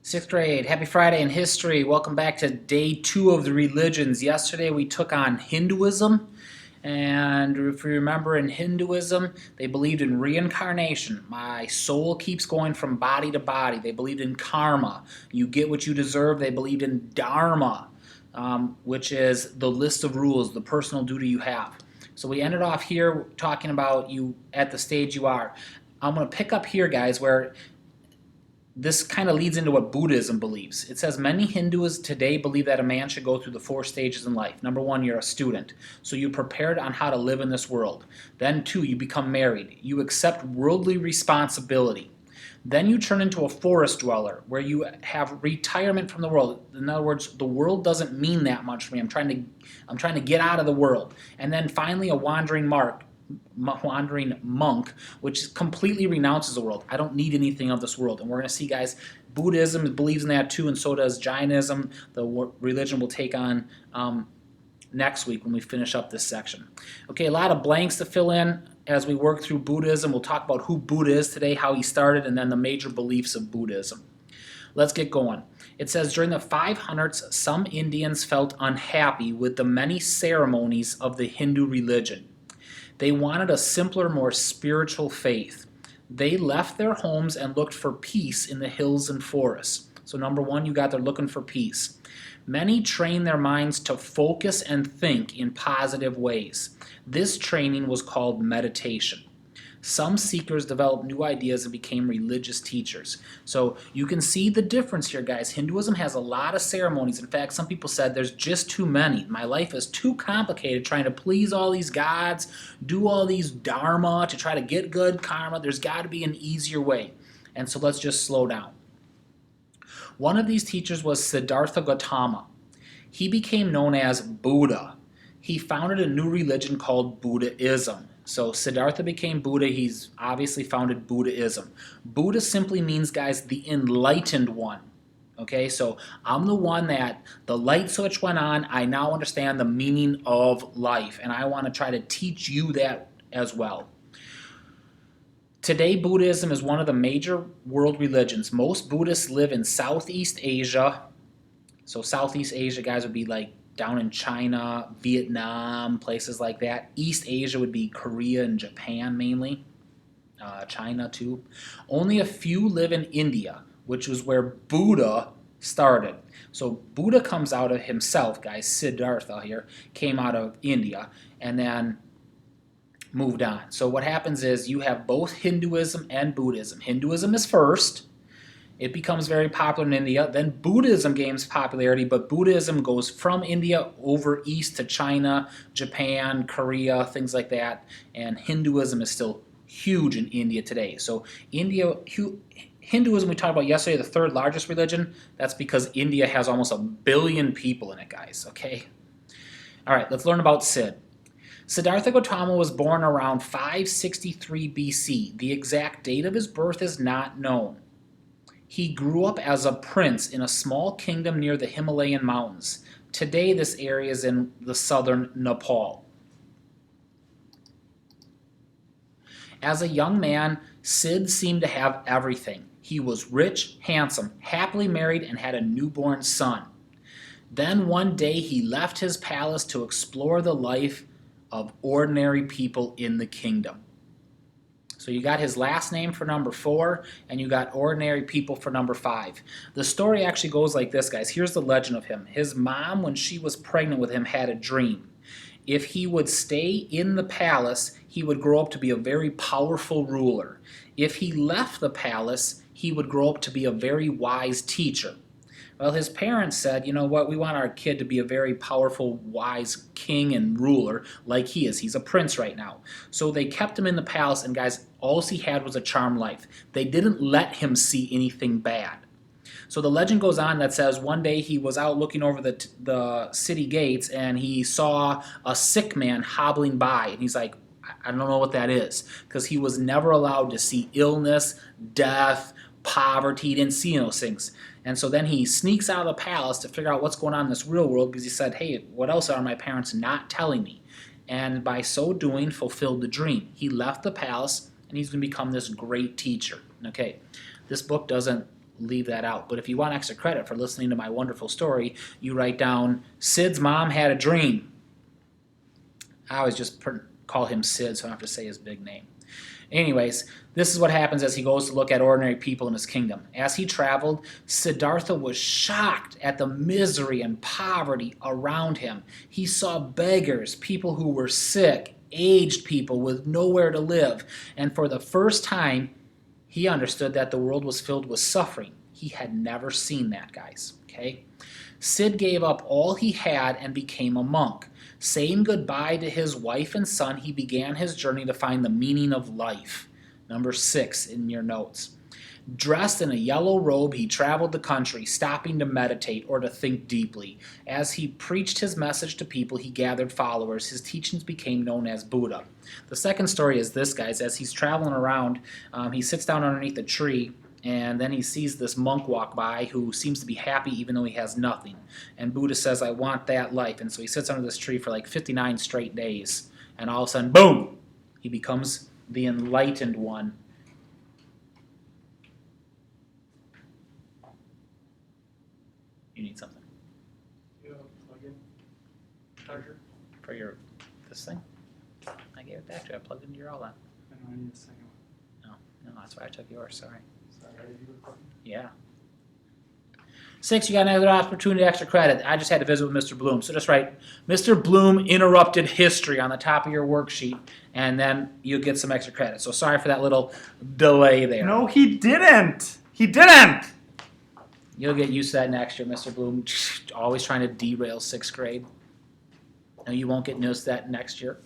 Sixth grade, happy Friday in history. Welcome back to day 2 of the religions. Yesterday we took on Hinduism, and if you remember in Hinduism, they believed in reincarnation. My soul keeps going from body to body. They believed in karma. You get what you deserve. They believed in dharma, which is the list of rules, the personal duty you have. So we ended off here talking about you at the stage you are. I'm going to pick up here, guys, where this kind of leads into what Buddhism believes. It says many Hindus today believe that a man should go through the 4 stages in life. Number 1, you're a student, so you're prepared on how to live in this world. Then 2, you become married. You accept worldly responsibility. Then you turn into a forest dweller, where you have retirement from the world. In other words, the world doesn't mean that much for me. I'm trying to get out of the world. And then finally, a wandering monk, which completely renounces the world. I don't need anything of this world. And we're going to see, guys, Buddhism believes in that too, and so does Jainism, the religion we'll take on next week when we finish up this section. Okay, a lot of blanks to fill in as we work through Buddhism. We'll talk about who Buddha is today, how he started, and then the major beliefs of Buddhism. Let's get going. It says, during the 500s, some Indians felt unhappy with the many ceremonies of the Hindu religion. They wanted a simpler, more spiritual faith. They left their homes and looked for peace in the hills and forests. So number 1, you got they're looking for peace. Many trained their minds to focus and think in positive ways. This training was called meditation. Some seekers developed new ideas and became religious teachers. So you can see the difference here, guys. Hinduism has a lot of ceremonies. In fact, some people said there's just too many. My life is too complicated trying to please all these gods, do all these dharma to try to get good karma. There's got to be an easier way. And so let's just slow down. One of these teachers was Siddhartha Gautama. He became known as Buddha. He founded a new religion called Buddhism. So Siddhartha became Buddha. He's obviously founded Buddhism. Buddha simply means, guys, the enlightened one. Okay, so I'm the one that the light switch went on. I now understand the meaning of life, and I want to try to teach you that as well. Today, Buddhism is one of the major world religions. Most Buddhists live in Southeast Asia. So Southeast Asia, guys, would be like down in China, Vietnam, places like that. East Asia would be Korea and Japan mainly. China too. Only a few live in India, which was where Buddha started. So Buddha comes out of himself, guys. Siddhartha here came out of India and then moved on. So what happens is you have both Hinduism and Buddhism. Hinduism is first. It becomes very popular in India. Then Buddhism gains popularity, but Buddhism goes from India over east to China, Japan, Korea, things like that. And Hinduism is still huge in India today. So Hinduism, we talked about yesterday, the 3rd largest religion. That's because India has almost 1 billion people in it, guys, okay? All right, let's learn about Sid. Siddhartha Gautama was born around 563 BC. The exact date of his birth is not known. He grew up as a prince in a small kingdom near the Himalayan mountains. Today, this area is in the southern Nepal. As a young man, Sid seemed to have everything. He was rich, handsome, happily married, and had a newborn son. Then one day he left his palace to explore the life of ordinary people in the kingdom. So you got his last name for number 4, and you got ordinary people for number 5. The story actually goes like this, guys. Here's the legend of him. His mom, when she was pregnant with him, had a dream. If he would stay in the palace, he would grow up to be a very powerful ruler. If he left the palace, he would grow up to be a very wise teacher. Well, his parents said, you know what, we want our kid to be a very powerful, wise king and ruler like he is. He's a prince right now. So they kept him in the palace, and guys, all he had was a charmed life. They didn't let him see anything bad. So the legend goes on that says one day he was out looking over the city gates, and he saw a sick man hobbling by, and he's like, I don't know what that is, because he was never allowed to see illness, death, poverty. He didn't see those things. And so then he sneaks out of the palace to figure out what's going on in this real world, because he said, hey, what else are my parents not telling me? And by so doing, fulfilled the dream. He left the palace, and he's going to become this great teacher. Okay, this book doesn't leave that out. But if you want extra credit for listening to my wonderful story, you write down, Sid's mom had a dream. I always just call him Sid, so I don't have to say his big name. Anyways, this is what happens as he goes to look at ordinary people in his kingdom. As he traveled, Siddhartha was shocked at the misery and poverty around him. He saw beggars, people who were sick, aged people with nowhere to live. And for the first time, he understood that the world was filled with suffering. He had never seen that, guys. Okay? Sid gave up all he had and became a monk. Saying goodbye to his wife and son, he began his journey to find the meaning of life. Number 6 in your notes. Dressed in a yellow robe, he traveled the country, stopping to meditate or to think deeply. As he preached his message to people, he gathered followers. His teachings became known as Buddha. The second story is this, guys. As he's traveling around, he sits down underneath a tree, and then he sees this monk walk by who seems to be happy even though he has nothing. And Buddha says, I want that life. And so he sits under this tree for like 59 straight days. And all of a sudden, boom, he becomes the enlightened one. You need something? You have a plug-in charger? For this thing? I gave it back to you. I plugged it into your all-in. I need a second one. No, that's why I took yours. Sorry. Sorry, are you recording? Yeah. 6, you got another opportunity, extra credit. I just had to visit with Mr. Bloom. So just write, Mr. Bloom interrupted history on the top of your worksheet, and then you'll get some extra credit. So sorry for that little delay there. No, he didn't! He didn't! You'll get used to that next year, Mr. Bloom. Always trying to derail 6th grade. No, you won't get used to that next year.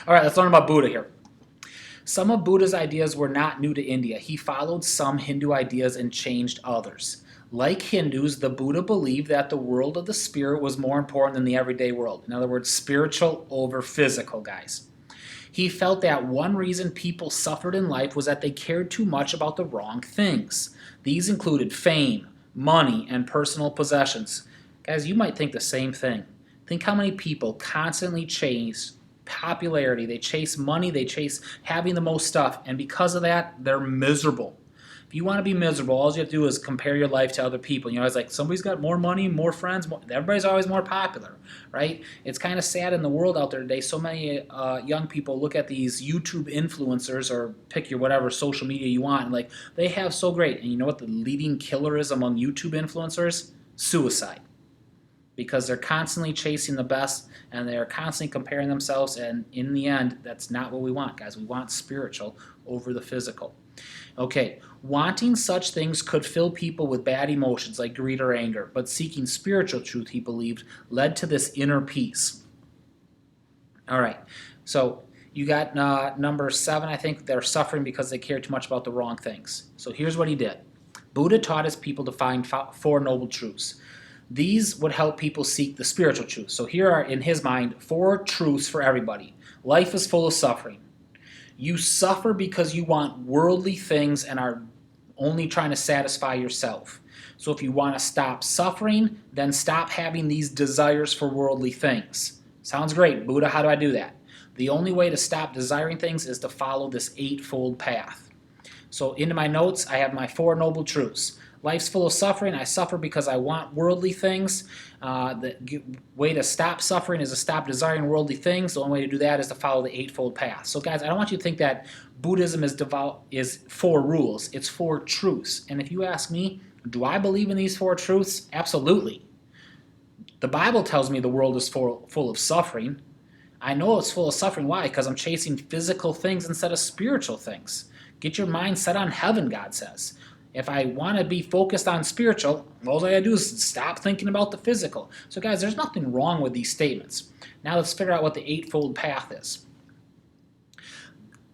All right, let's learn about Buddha here. Some of Buddha's ideas were not new to India. He followed some Hindu ideas and changed others. Like Hindus, the Buddha believed that the world of the spirit was more important than the everyday world. In other words, spiritual over physical, guys. He felt that one reason people suffered in life was that they cared too much about the wrong things. These included fame, money, and personal possessions. Guys, you might think the same thing. Think how many people constantly chase popularity, they chase money, they chase having the most stuff, and because of that, they're miserable. If you want to be miserable, all you have to do is compare your life to other people. You know, it's like somebody's got more money, more friends, everybody's always more popular, right? It's kind of sad in the world out there today. So many young people look at these YouTube influencers, or pick your whatever social media you want, and like they have so great. And you know what the leading killer is among YouTube influencers? Suicide. Because they're constantly chasing the best, and they're constantly comparing themselves, and in the end, that's not what we want, guys. We want spiritual over the physical. Okay, wanting such things could fill people with bad emotions like greed or anger, but seeking spiritual truth, he believed, led to this inner peace. All right, so you got number 7, I think. They're suffering because they care too much about the wrong things. So here's what he did. Buddha taught his people to find 4 noble truths. These would help people seek the spiritual truth. So here are, in his mind, 4 truths for everybody. Life is full of suffering. You suffer because you want worldly things and are only trying to satisfy yourself. So if you want to stop suffering, then stop having these desires for worldly things. Sounds great. Buddha, how do I do that? The only way to stop desiring things is to follow this 8-fold path. So into my notes, I have my 4 noble truths. Life's full of suffering. I suffer because I want worldly things. The way to stop suffering is to stop desiring worldly things. The only way to do that is to follow the 8-fold path. So guys, I don't want you to think that Buddhism is 4 rules. It's 4 truths. And if you ask me, do I believe in these 4 truths? Absolutely. The Bible tells me the world is full of suffering. I know it's full of suffering. Why? Because I'm chasing physical things instead of spiritual things. Get your mind set on heaven, God says. If I want to be focused on spiritual, all I got to do is stop thinking about the physical. So guys, there's nothing wrong with these statements. Now let's figure out what the 8-fold path is.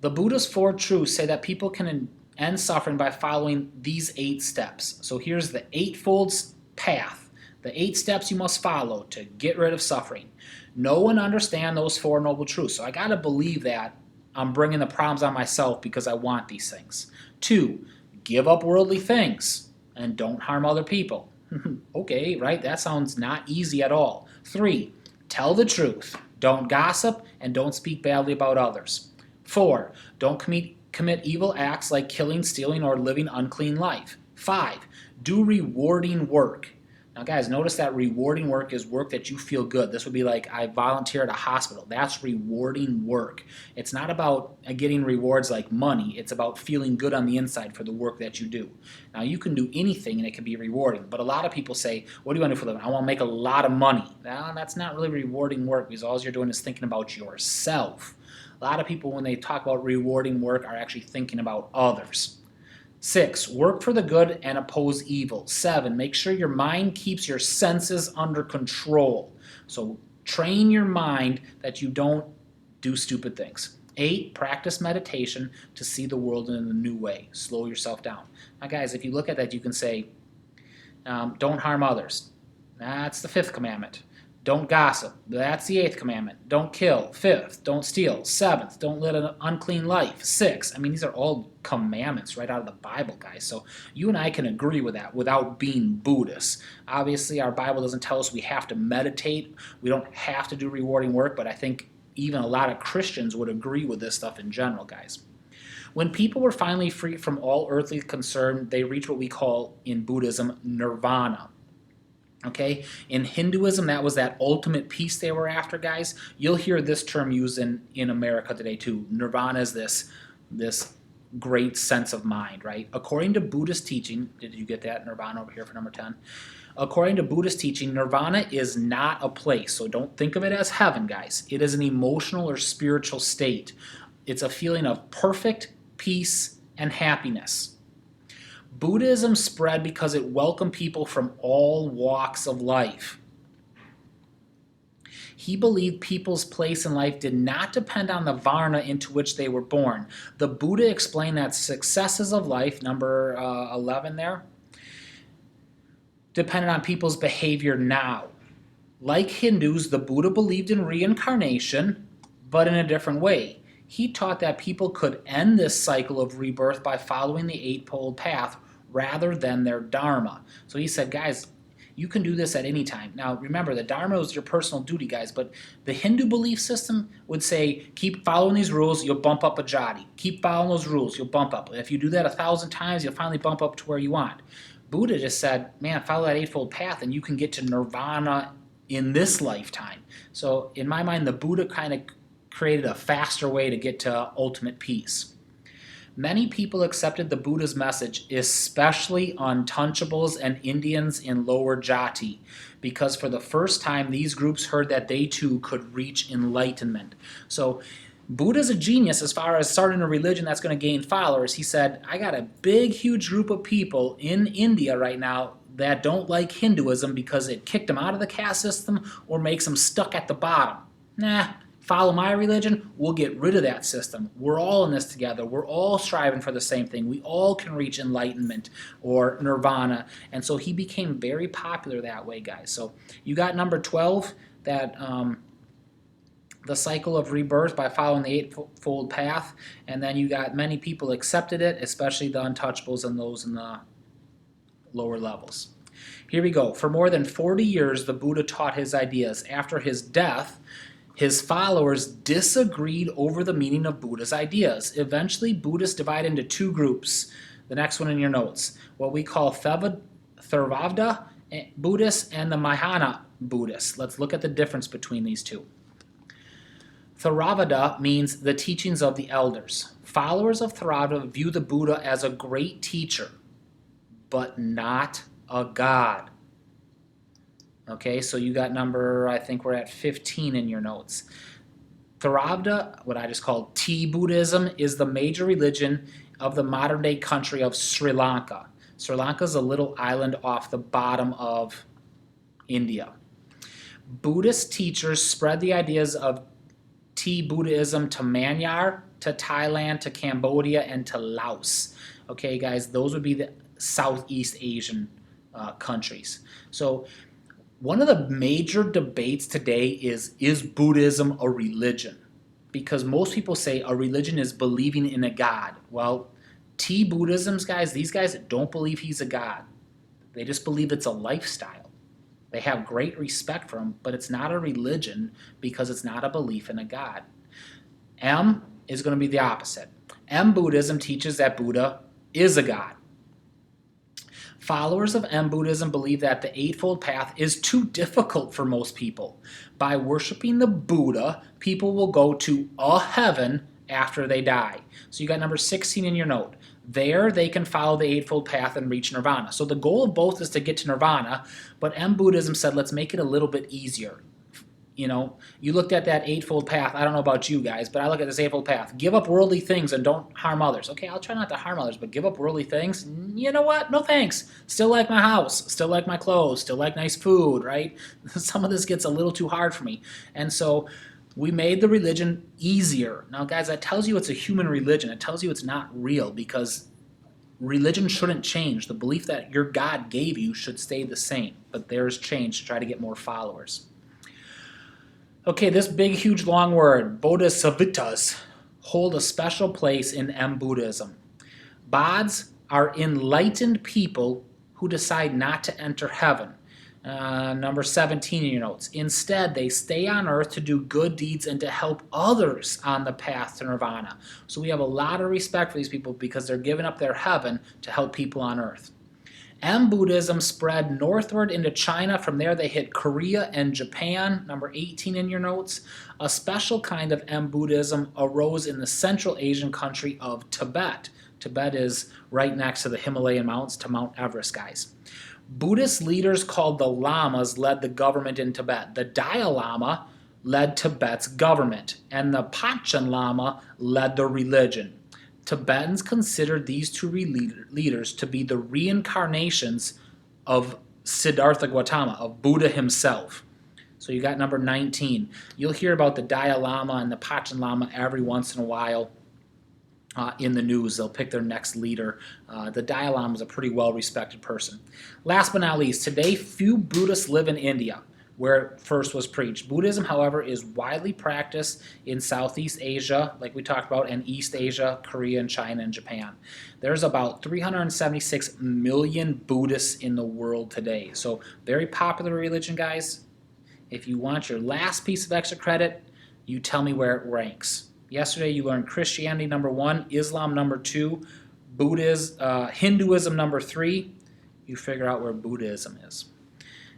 The Buddha's 4 truths say that people can end suffering by following these 8 steps. So here's the 8-fold path. The 8 steps you must follow to get rid of suffering. Know and understand those 4 noble truths. So I got to believe that I'm bringing the problems on myself because I want these things. 2, give up worldly things and don't harm other people. Okay, right? That sounds not easy at all. 3, tell the truth. Don't gossip and don't speak badly about others. 4, don't commit commit evil acts like killing, stealing, or living unclean life. 5, do rewarding work. Now guys, notice that rewarding work is work that you feel good. This would be like, I volunteer at a hospital. That's rewarding work. It's not about getting rewards like money. It's about feeling good on the inside for the work that you do. Now you can do anything and it can be rewarding, but a lot of people say, what do you want to do for a living? I want to make a lot of money. Well, that's not really rewarding work, because all you're doing is thinking about yourself. A lot of people, when they talk about rewarding work, are actually thinking about others. 6, work for the good and oppose evil. 7, make sure your mind keeps your senses under control. So train your mind that you don't do stupid things. 8, practice meditation to see the world in a new way. Slow yourself down. Now guys, if you look at that, you can say, don't harm others. That's the 5th commandment. Don't gossip. That's the 8th commandment. Don't kill. 5th, don't steal. 7th, don't live an unclean life. 6, I mean, these are all commandments right out of the Bible, guys. So you and I can agree with that without being Buddhists. Obviously, our Bible doesn't tell us we have to meditate. We don't have to do rewarding work, but I think even a lot of Christians would agree with this stuff in general, guys. When people were finally free from all earthly concern, they reached what we call in Buddhism nirvana. Okay, in Hinduism, that was that ultimate peace they were after, guys. You'll hear this term used in America today too. Nirvana is this great sense of mind, right? According to Buddhist teaching, did you get that nirvana over here for number 10? According to Buddhist teaching, nirvana is not a place, so don't think of it as heaven, guys. It is an emotional or spiritual state. It's a feeling of perfect peace and happiness. Buddhism spread because it welcomed people from all walks of life. He believed people's place in life did not depend on the varna into which they were born. The Buddha explained that successes of life, number 11 there, depended on people's behavior now. Like Hindus, the Buddha believed in reincarnation, but in a different way. He taught that people could end this cycle of rebirth by following the Eightfold Path rather than their Dharma. So he said, guys, you can do this at any time. Now, remember, the Dharma is your personal duty, guys, but the Hindu belief system would say, keep following these rules, you'll bump up a jati. Keep following those rules, you'll bump up. If you do that 1,000 times, you'll finally bump up to where you want. Buddha just said, man, follow that Eightfold Path and you can get to nirvana in this lifetime. So in my mind, the Buddha kind of created a faster way to get to ultimate peace. Many people accepted the Buddha's message, especially untouchables and Indians in lower jati, because for the first time these groups heard that they too could reach enlightenment. So Buddha's a genius as far as starting a religion that's going to gain followers. He said, I got a big, huge group of people in India right now that don't like Hinduism because it kicked them out of the caste system or makes them stuck at the bottom. Nah. Follow my religion, we'll get rid of that system. We're all in this together. We're all striving for the same thing. We all can reach enlightenment or nirvana. And so he became very popular that way, guys. So you got number 12, that the cycle of rebirth by following the Eightfold Path. And then you got many people accepted it, especially the untouchables and those in the lower levels. Here we go. For more than 40 years, the Buddha taught his ideas. After his death, his followers disagreed over the meaning of Buddha's ideas. Eventually, Buddhists divide into two groups. The next one in your notes. What we call Theravada Buddhists and the Mahayana Buddhists. Let's look at the difference between these two. Theravada means the teachings of the elders. Followers of Theravada view the Buddha as a great teacher, but not a god. Okay, so you got number, I think we're at 15 in your notes. Theravada, what I just call Tea Buddhism, is the major religion of the modern-day country of Sri Lanka. Sri Lanka is a little island off the bottom of India. Buddhist teachers spread the ideas of Tea Buddhism to Myanmar, to Thailand, to Cambodia, and to Laos. Okay, guys, those would be the Southeast Asian countries. So one of the major debates today is Buddhism a religion? Because most people say a religion is believing in a god. Well, Tea Buddhisms, guys, these guys don't believe he's a god. They just believe it's a lifestyle. They have great respect for him, but it's not a religion because it's not a belief in a god. M is going to be the opposite. M Buddhism teaches that Buddha is a god. Followers of M Buddhism believe that the Eightfold Path is too difficult for most people. By worshiping the Buddha, people will go to a heaven after they die. So you got number 16 in your note. There they can follow the Eightfold Path and reach Nirvana. So the goal of both is to get to Nirvana, but M Buddhism said let's make it a little bit easier. You know, you looked at that Eightfold Path. I don't know about you guys, but I look at this Eightfold Path. Give up worldly things and don't harm others. Okay, I'll try not to harm others, but give up worldly things? You know what? No thanks. Still like my house. Still like my clothes. Still like nice food, right? Some of this gets a little too hard for me. And so we made the religion easier. Now, guys, that tells you it's a human religion. It tells you it's not real because religion shouldn't change. The belief that your God gave you should stay the same, but theirs changed to try to get more followers. Okay, this big, huge, long word, bodhisattvas, hold a special place in M Buddhism. Bodhs are enlightened people who decide not to enter heaven. Number 17 in your notes. Instead, they stay on earth to do good deeds and to help others on the path to nirvana. So we have a lot of respect for these people because they're giving up their heaven to help people on earth. M Buddhism spread northward into China. From there they hit Korea and Japan, number 18 in your notes. A special kind of M Buddhism arose in the Central Asian country of Tibet. Tibet is right next to the Himalayan mountains, to Mount Everest, guys. Buddhist leaders called the Lamas led the government in Tibet. The Dalai Lama led Tibet's government, and the Panchen Lama led the religion. Tibetans considered these two leaders to be the reincarnations of Siddhartha Gautama, of Buddha himself. So you got number 19. You'll hear about the Dalai Lama and the Panchen Lama every once in a while in the news. They'll pick their next leader. The Dalai Lama is a pretty well-respected person. Last but not least, today few Buddhists live in India, where it first was preached. Buddhism, however, is widely practiced in Southeast Asia, like we talked about, and East Asia, Korea, and China, and Japan. There's about 376 million Buddhists in the world today. So very popular religion, guys. If you want your last piece of extra credit, you tell me where it ranks. Yesterday you learned Christianity number 1, Islam number 2, Hinduism number 3. You figure out where Buddhism is.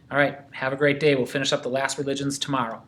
All right, have a great day. We'll finish up the last religions tomorrow.